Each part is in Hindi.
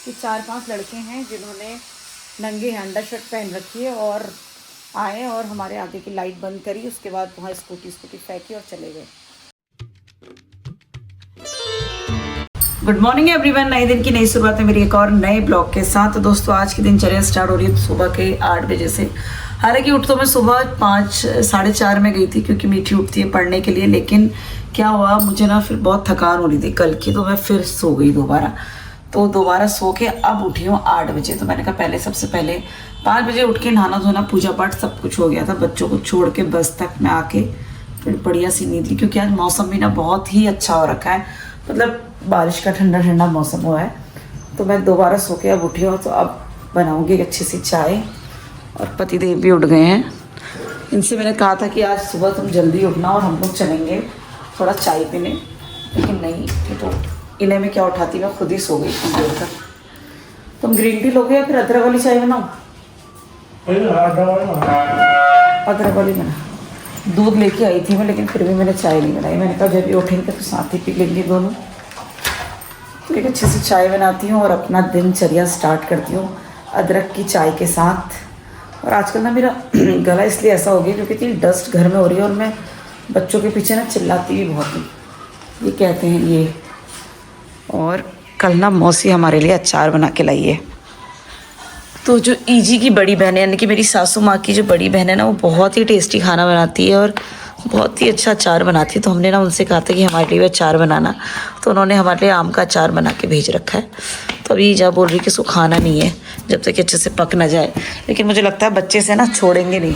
कि 4-5 लड़के हैं जिन्होंने नंगे अंडर शर्ट पहन रखी है और आए और हमारे आगे की लाइट बंद करी, उसके बाद वहाँ स्कूटी फेंकी और चले गए। गुड मॉर्निंग एवरीवन, नए दिन की नई शुरुआत है मेरी एक और नए ब्लॉग के साथ। तो दोस्तों आज की दिनचर्या स्टार्ट हो रही है सुबह के 8 बजे से। हालांकि उठ तो मैं सुबह 5-4:30 में गई थी क्योंकि मीठी उठती है पढ़ने के लिए, लेकिन क्या हुआ मुझे ना फिर बहुत थकान हो रही थी कल की, तो मैं फिर सो गई दोबारा। तो दोबारा सो के अब उठी हूँ 8 बजे। तो मैंने कहा सबसे पहले 5 बजे उठ के नहाना धोना पूजा पाठ सब कुछ हो गया था, बच्चों को छोड़ के बस तक मैं आके फिर बढ़िया सी नींद ली, क्योंकि आज मौसम भी ना बहुत ही अच्छा हो रखा है, मतलब बारिश का ठंडा ठंडा मौसम हुआ है। तो मैं दोबारा सो के अब उठी हूँ, तो अब बनाऊँगी एक अच्छी सी चाय। और पतिदेव भी उठ गए हैं, इनसे मैंने कहा था कि आज सुबह तुम जल्दी उठना और हम लोग चलेंगे थोड़ा चाय पीने, लेकिन नहीं, तो इन्हें मैं क्या उठाती, मैं खुद ही सो गई इतनी देर तक। तुम ग्रीन टी लोगे या फिर अदरक वाली चाय बनाओ? अदरक वाली बना। दूध लेके आई थी मैं, लेकिन फिर भी मैंने चाय नहीं बनाई। मैंने कहा जब भी उठेंगे तो साथ ही पी लेंगे दोनों। तो एक अच्छी सी चाय बनाती हूँ और अपना दिनचर्या स्टार्ट करती हूँ अदरक की चाय के साथ। और आजकल ना मेरा गला इसलिए ऐसा हो गया क्योंकि इतनी डस्ट घर में हो रही है और मैं बच्चों के पीछे ना चिल्लाती भी बहुत हूँ, ये कहते हैं ये। और कल ना मौसी हमारे लिए अचार बना के लाई है। तो जो ईजी की बड़ी बहन है, यानी कि मेरी सासू माँ की जो बड़ी बहन है ना, वो बहुत ही टेस्टी खाना बनाती है और बहुत ही अच्छा अचार बनाती है। तो हमने ना उनसे कहा था कि हमारे लिए अचार बनाना, तो उन्होंने हमारे लिए आम का अचार बना के भेज रखा है। तो अभी ईजा बोल रही कि इसको खाना नहीं है जब तक कि अच्छे से पक ना जाए, लेकिन मुझे लगता है बच्चे से ना छोड़ेंगे नहीं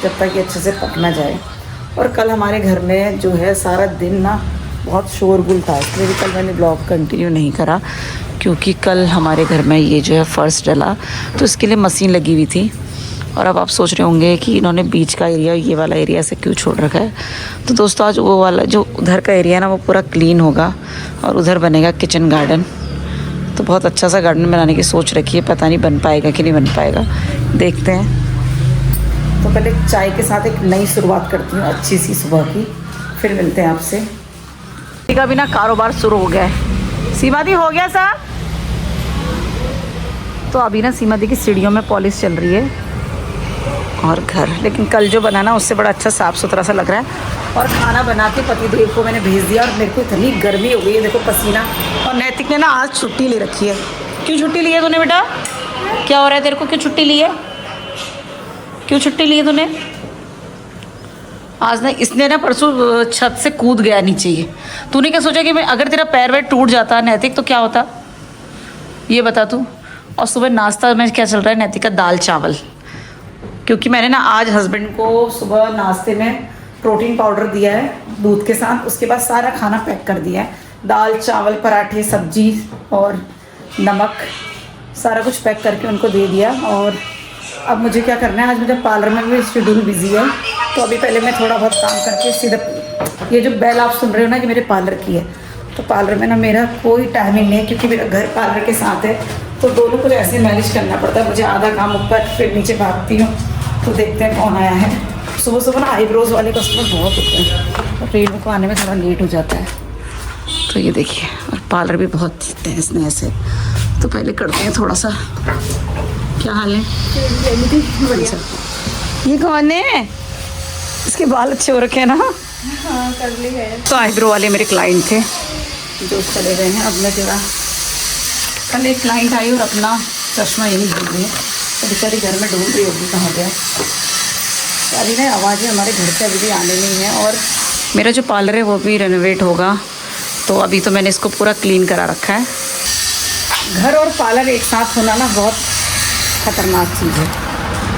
जब तक कि अच्छे से पक ना जाए। और कल हमारे घर में जो है सारा दिन ना बहुत शोरगुल था, इसलिए भी कल मैंने ब्लॉग कंटिन्यू नहीं करा, क्योंकि कल हमारे घर में ये जो है फर्श डला, तो इसके लिए मशीन लगी हुई थी। और अब आप सोच रहे होंगे कि इन्होंने बीच का एरिया, ये वाला एरिया से क्यों छोड़ रखा है। तो दोस्तों आज वो वाला जो उधर का एरिया ना वो पूरा क्लीन होगा और उधर बनेगा किचन गार्डन। तो बहुत अच्छा सा गार्डन बनाने की सोच रखी है, पता नहीं बन पाएगा कि नहीं बन पाएगा, देखते हैं। तो पहले चाय के साथ एक नई शुरुआत करती हूँ अच्छी सी सुबह की, फिर मिलते हैं आपसे। का भी ना कारोबार शुरू हो गया है। सीमा दी हो गया सर? तो अभी ना सीमा दी की सीढ़ियों में पॉलिश चल रही है और घर, लेकिन कल जो बना ना उससे बड़ा अच्छा साफ़ सुथरा सा लग रहा है। और खाना बना के पतिदेव को मैंने भेज दिया और मेरे को इतनी गर्मी हो गई है, देखो पसीना। और नैतिक ने ना आज छुट्टी ले रखी है। क्यों छुट्टी ली है तूने बेटा? क्या हो रहा है तेरे को, क्यों छुट्टी ली है? क्यों छुट्टी ली है तूने? आज ना इसने ना परसों छत से कूद गया नीचे। ये तूने क्या सोचा कि मैं अगर तेरा पैर वैर टूट जाता नैतिक तो क्या होता, ये बता तू। और सुबह नाश्ता में क्या चल रहा है नैतिक का? दाल चावल, क्योंकि मैंने ना आज हस्बैंड को सुबह नाश्ते में प्रोटीन पाउडर दिया है दूध के साथ, उसके बाद सारा खाना पैक कर दिया है, दाल चावल पराठे सब्जी और नमक सारा कुछ पैक करके उनको दे दिया। और अब मुझे क्या करना है, आज मुझे पार्लर में भी शेड्यूल बिजी है, तो अभी पहले मैं थोड़ा बहुत काम करके सीधा, ये जो बेल आप सुन रहे हो ना कि मेरे पार्लर की है, तो पार्लर में ना मेरा कोई टाइमिंग नहीं है क्योंकि मेरा घर पार्लर के साथ है, तो दोनों को ऐसे मैनेज करना पड़ता है। मुझे आधा काम ऊपर फिर नीचे भागती हूँ। तो देखते हैं कौन आया है। सुबह सुबह ना आईब्रोज वाले कस्टमर बहुत होते हैं, और ट्रेन को आने में थोड़ा लेट हो जाता है। तो ये देखिए, और पार्लर भी बहुत तहस नहस है। तो पहले करते हैं थोड़ा सा। क्या हाल है? ये कौन है? इसके बाल अच्छे हो रखे हैं ना? हाँ कर ली है। तो आईब्रो वाले मेरे क्लाइंट थे जो चले गए हैं। अब मैं जरा, कल एक क्लाइंट आई और अपना चश्मा यही भूल गई, तो बेचारी घर में ढूंढ रही होगी कहाँ गया। अभी ना आवाज़ें हमारे घर से अभी भी आने नहीं है। और मेरा जो पार्लर है वो भी रेनोवेट होगा, तो अभी तो मैंने इसको पूरा क्लीन करा रखा है। घर और पार्लर एक साथ होना ना बहुत ख़तरनाक चीज़ है,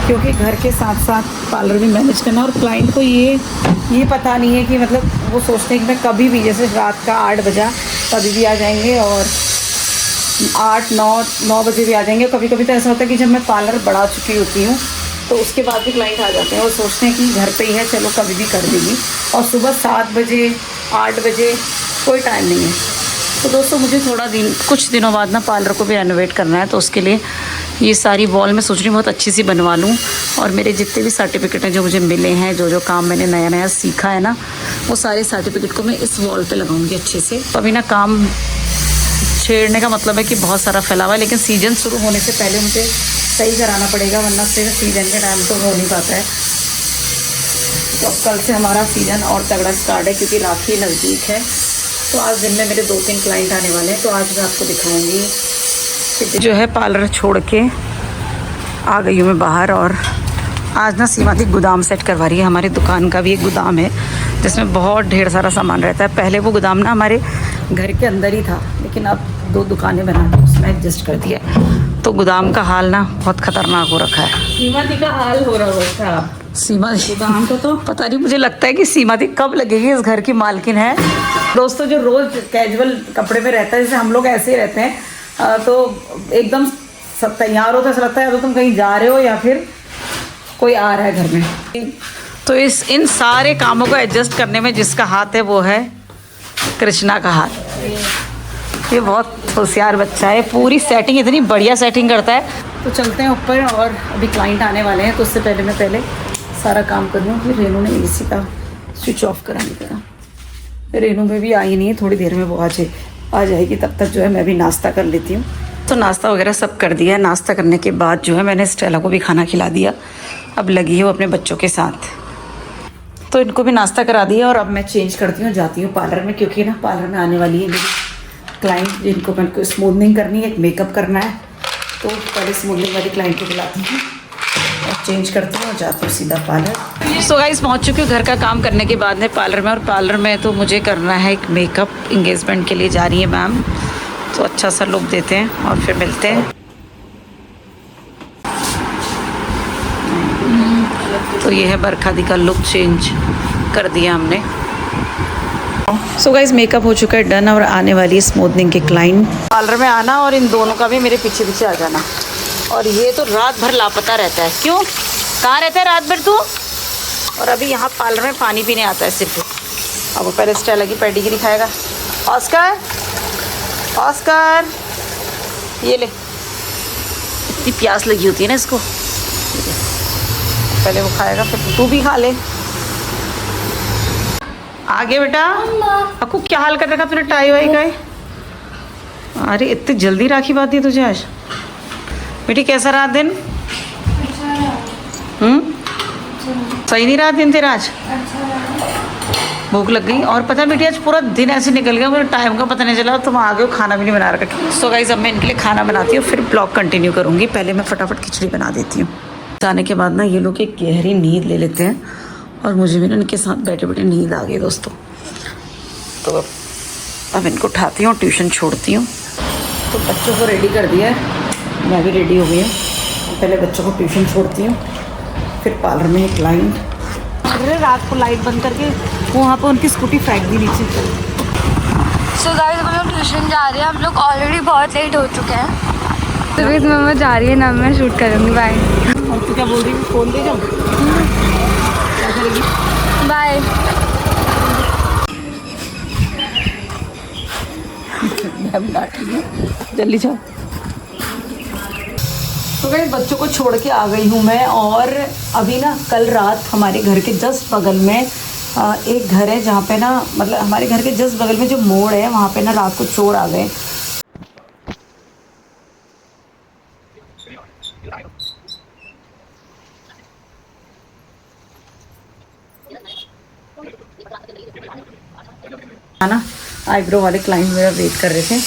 क्योंकि घर के साथ साथ पार्लर भी मैनेज करना। और क्लाइंट को ये पता नहीं है कि मतलब वो सोचते हैं कि मैं कभी भी, जैसे रात का 8 बजा कभी भी आ जाएंगे और 8-9 बजे भी आ जाएंगे। कभी कभी तो ऐसा होता है कि जब मैं पार्लर बढ़ा चुकी होती हूँ तो उसके बाद भी क्लाइंट आ जाते हैं, वो सोचते हैं कि घर पे ही है, चलो कभी भी कर देगी। और सुबह 7 बजे 8 बजे कोई टाइम नहीं है। तो दोस्तों मुझे कुछ दिनों बाद ना पार्लर को भी रेनोवेट करना है, तो उसके लिए ये सारी वॉल में सोच रही हूँ बहुत अच्छी सी बनवा लूँ। और मेरे जितने भी सर्टिफिकेट हैं जो मुझे मिले हैं, जो काम मैंने नया नया सीखा है ना, वो सारे सर्टिफिकेट को मैं इस वॉल पे लगाऊंगी अच्छे से। तो अभी ना काम छेड़ने का मतलब है कि बहुत सारा फैला हुआ है, लेकिन सीजन शुरू होने से पहले मुझे सही कराना पड़ेगा, वरना फिर सीजन के टाइम तो हो नहीं पाता है। तो अब कल से हमारा सीज़न और तगड़ा स्टार्ट है, क्योंकि राखी नज़दीक है। तो आज दिन में मेरे 2-3 क्लाइंट आने वाले हैं, तो आज मैं आपको दिखाऊंगी। जो है पार्लर छोड़ के आ गई हूँ मैं बाहर, और आज ना सीमा दी गोदाम सेट करवा रही है। हमारी दुकान का भी एक गोदाम है जिसमें बहुत ढेर सारा सामान रहता है। पहले वो गोदाम ना हमारे घर के अंदर ही था, लेकिन अब 2 दुकानें बना के उसमें एडजस्ट कर दिया, तो गोदाम का हाल ना बहुत ख़तरनाक हो रखा है। सीमा दी का हाल हो रहा होगा। सीमा दी गोदाम को तो पता नहीं, मुझे लगता है कि सीमा दी कब लगेगी, इस घर की मालकिन है। दोस्तों, जो रोज़ कैजुअल कपड़े में रहता है, जैसे हम लोग ऐसे ही रहते हैं, तो एकदम सब तैयार होता है, ऐसा लगता है या तो तुम कहीं जा रहे हो या फिर कोई आ रहा है घर में। तो इन सारे कामों को एडजस्ट करने में जिसका हाथ है वो है कृष्णा का हाथ। ये बहुत होशियार बच्चा है, पूरी सेटिंग इतनी बढ़िया सेटिंग करता है। तो चलते हैं ऊपर, और अभी क्लाइंट आने वाले हैं, तो उससे पहले मैं सारा काम कर लूँ। फिर रेनू ने एसी का स्विच ऑफ कराने का। रेनू में भी आई नहीं है, थोड़ी देर में वो आ जाएगी। तब तक जो है मैं भी नाश्ता कर लेती हूँ। तो नाश्ता वगैरह सब कर दिया है। नाश्ता करने के बाद जो है मैंने स्टेला को भी खाना खिला दिया। अब लगी हूँ अपने बच्चों के साथ, तो इनको भी नाश्ता करा दिया, और अब मैं चेंज करती हूँ, जाती हूँ पार्लर में, क्योंकि ना पार्लर में आने वाली है मेरी क्लाइंट, जिनको मैं को स्मूथनिंग करनी है, एक मेकअप करना है। तो पहले स्मूथनिंग वाली क्लाइंट को बुलाती हूँ और चेंज करती हूँ और जाती हूँ सीधा पार्लर। सो गाइस, पहुँच चुकी हूँ घर का काम करने के बाद में पार्लर में, और पार्लर में तो मुझे करना है एक मेकअप। इंगेजमेंट के लिए जा रही है मैम, तो अच्छा सा लुक देते हैं और फिर मिलते हैं। तो ये है बरखा दी का लुक, चेंज कर दिया हमने। सो गाइस, मेकअप हो चुका है डन, और आने वाली है स्मूथनिंग के क्लाइंट। पार्लर में आना और इन दोनों का भी मेरे पीछे पीछे आ जाना। और ये तो रात भर लापता रहता है। क्यों, कहाँ रहता है रात भर तू? और अभी यहाँ पार्लर में पानी पीने आता है सिर्फ। अब वो पहले स्टेला की पेडिग्री खाएगा। ऑस्कर, ऑस्कर, ये ले, इतनी प्यास लगी होती है ना इसको। पहले वो खाएगा, फिर तू भी खा ले। आगे बेटा, अक्कू क्या हाल कर रखा तूने टाई वाई का? अरे इतनी जल्दी राखी बात दी तुझे आज। बेटी कैसा रहा दिन? सही नहीं रहा दिन तेरा आज? भूख लग गई, और पता है बेटी आज पूरा दिन ऐसे निकल गया, मुझे टाइम का पता नहीं चला। तुम आ गए हो, खाना भी नहीं बना रखा। सो गाइस, अब मैं इनके लिए खाना बनाती हूँ, फिर ब्लॉग कंटिन्यू करूँगी। पहले मैं फटाफट खिचड़ी बना देती हूँ। जाने के बाद ना ये लोग एक गहरी नींद ले लेते हैं, और मुझे भी ना इनके साथ बैठे बैठे नींद आ गई दोस्तों। तो अब इनको उठाती हूँ, ट्यूशन छोड़ती हूँ। तो बच्चों को रेडी कर दिया है, मैं भी रेडी हो गई हूँ। पहले बच्चों को ट्यूशन छोड़ती हूँ, फिर पार्लर में एक क्लाइंट। अरे रात को लाइट बंद करके वहाँ पर उनकी स्कूटी फेंक दी नीचे। सो गाइस, हम लोग ट्यूशन जा रहे हैं। हम लोग ऑलरेडी बहुत लेट हो चुके हैं। तो गाइस, मम्मा जा रही है ना, मैं शूट करूँगी। बाय। और तू क्या बोल रही है? फ़ोन दे जाओ। क्या करेगी? बाय। जल्दी जाओ। तो भाई बच्चों को छोड़ के आ गई हूँ मैं, और अभी ना कल रात हमारे घर के जस्ट बगल में एक घर है, जहाँ पे ना मतलब हमारे घर के जस्ट बगल में जो मोड़ है, वहाँ पे ना रात को चोर आ गए। ना आईब्रो वाले क्लाइंट मेरा वेट कर रहे थे।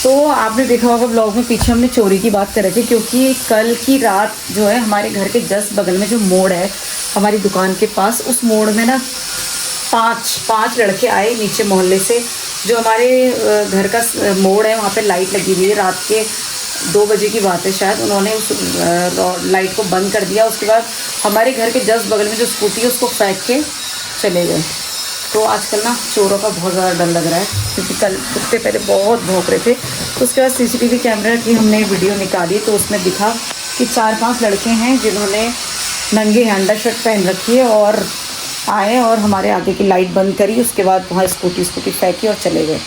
तो आपने देखा होगा ब्लॉग में, पीछे हमने चोरी की बात कर रहे थे, क्योंकि कल की रात जो है हमारे घर के जस्ट बगल में जो मोड़ है हमारी दुकान के पास, उस मोड़ में ना पांच लड़के आए नीचे मोहल्ले से। जो हमारे घर का मोड़ है वहाँ पे लाइट लगी हुई है, रात के 2 बजे की बात है शायद। उन्होंने उस लाइट को बंद कर दिया। उसके बाद हमारे घर के जस्ट बगल में जो स्कूटी है उसको फेंक के चले गए। तो आजकल ना चोरों का बहुत ज़्यादा डर लग रहा है, क्योंकि कल कुत्ते पहले बहुत भौंक रहे थे। तो उसके बाद सीसीटीवी कैमरा की हमने वीडियो निकाली, तो उसमें दिखा कि 4-5 लड़के हैं जिन्होंने नंगे अंडर शर्ट पहन रखी है, और आए और हमारे आगे की लाइट बंद करी। उसके बाद वहाँ स्कूटी फेंकी और चले गए।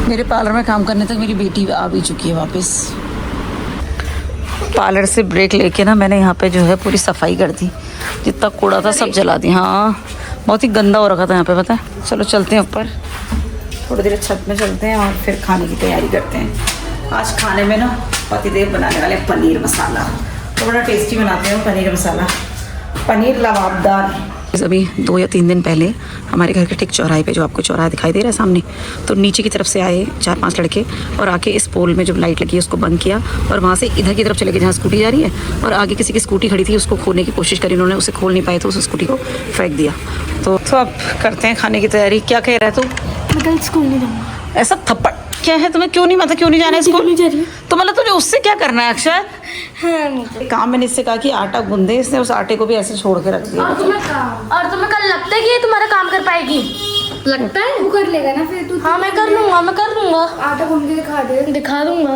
मेरे पार्लर में काम करने तक मेरी बेटी आ भी चुकी है वापस। पार्लर से ब्रेक लेके ना मैंने यहाँ पे जो है पूरी सफाई कर दी, जितना कूड़ा था सब जला दी। हाँ बहुत ही गंदा हो रखा था यहाँ पे, पता है। चलो चलते हैं ऊपर, थोड़ी देर छत में चलते हैं और फिर खाने की तैयारी करते हैं। आज खाने में ना पतिदेव बनाने वाले पनीर मसाला, तो बड़ा टेस्टी बनाते हैं पनीर मसाला, पनीर लबाबदार। अभी 2 या 3 दिन पहले हमारे घर के ठीक चौराहे पे, जो आपको चौराहा दिखाई दे रहा है सामने, तो नीचे की तरफ से आए 4-5 लड़के और आके इस पोल में जो लाइट लगी है उसको बंद किया और वहाँ से इधर की तरफ चले गए जहाँ स्कूटी जा रही है, और आगे किसी की स्कूटी खड़ी थी उसको खोलने की कोशिश करी उन्होंने, उसे खोल नहीं पाए तो उस स्कूटी को फेंक दिया। तो अब करते हैं खाने की तैयारी। क्या कह रहा है तू? मैं कल स्कूल नहीं जाऊँगा। ऐसा थप्पड़ क्या है तुम्हें? क्यों नहीं, मतलब क्यों नहीं जाना है स्कूल? नहीं जा रही। तो मतलब तुझे उससे क्या करना है अक्षय? हाँ मुझे काम मैंने इससे कहा कि आटा गूंदे, इसने उस आटे को भी ऐसे छोड़ के रख दिया। और तुम्हें कल लगता है कि ये तुम्हारा काम कर पाएगी? लगता है तू कर लेगा ना फिर तू। हाँ मैं कर लूँगा। आटा गूंद के दिखा दूँगा।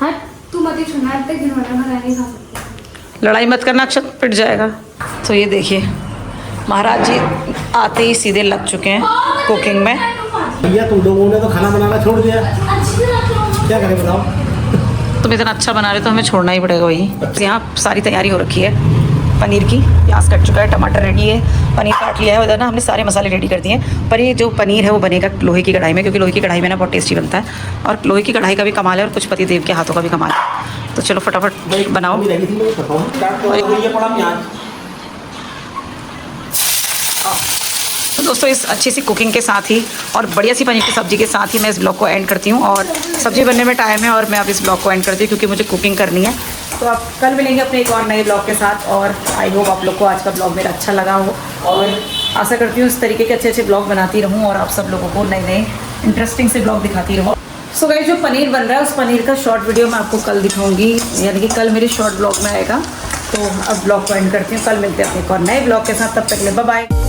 हाँ तू मत ही छूना, इतने दिन होना मैं नहीं खा सकती। लड़ाई मत करना अक्षत, पिट जाएगा। तो ये देखिए महाराज जी आते ही सीधे लग चुके हैं कुकिंग में। भैया तुम लोगों ने तो खाना बनाना छोड़ दिया, क्या करें बताओ? तुम इतना अच्छा बना रहे तो हमें छोड़ना ही पड़ेगा वही। यहाँ सारी तैयारी हो रखी है पनीर की, प्याज कट चुका है, टमाटर रेडी है, पनीर काट लिया है, उधर ना हमने सारे मसाले रेडी कर दिए हैं। पर ये जो पनीर है वो बनेगा लोहे की कढ़ाई में, क्योंकि लोहे की कढ़ाई में ना बहुत टेस्टी बनता है, और लोहे की कढ़ाई का भी कमाल है और कुछ पतिदेव के हाथों का भी कमाल है। तो चलो फटाफट बनाओ। तो दोस्तों इस अच्छी सी कुकिंग के साथ ही और बढ़िया सी पनीर की सब्ज़ी के साथ ही मैं इस ब्लॉग को एंड करती हूँ, और सब्ज़ी बनने में टाइम है और मैं अब इस ब्लॉग को एंड करती हूँ क्योंकि मुझे कुकिंग करनी है। तो आप कल मिलेंगे अपने एक और नए ब्लॉग के साथ, और आई होप आप लोग को आज का ब्लॉग मेरा अच्छा लगा हो, और आशा करती हूँ इस तरीके के अच्छे ब्लॉग बनाती रहूँ और आप सब लोगों को नए इंटरेस्टिंग से ब्लॉग दिखाती रहूँ। सो गाइस जो पनीर बन रहा है उस पनीर का शॉर्ट वीडियो मैं आपको कल दिखाऊंगी, यानी कि कल मेरे शॉर्ट ब्लॉग में आएगा। तो अब ब्लॉग को एंड करती हूँ, कल मिलते हैं अपने एक और नए ब्लॉग के साथ, तब तक के लिए बाय बाय।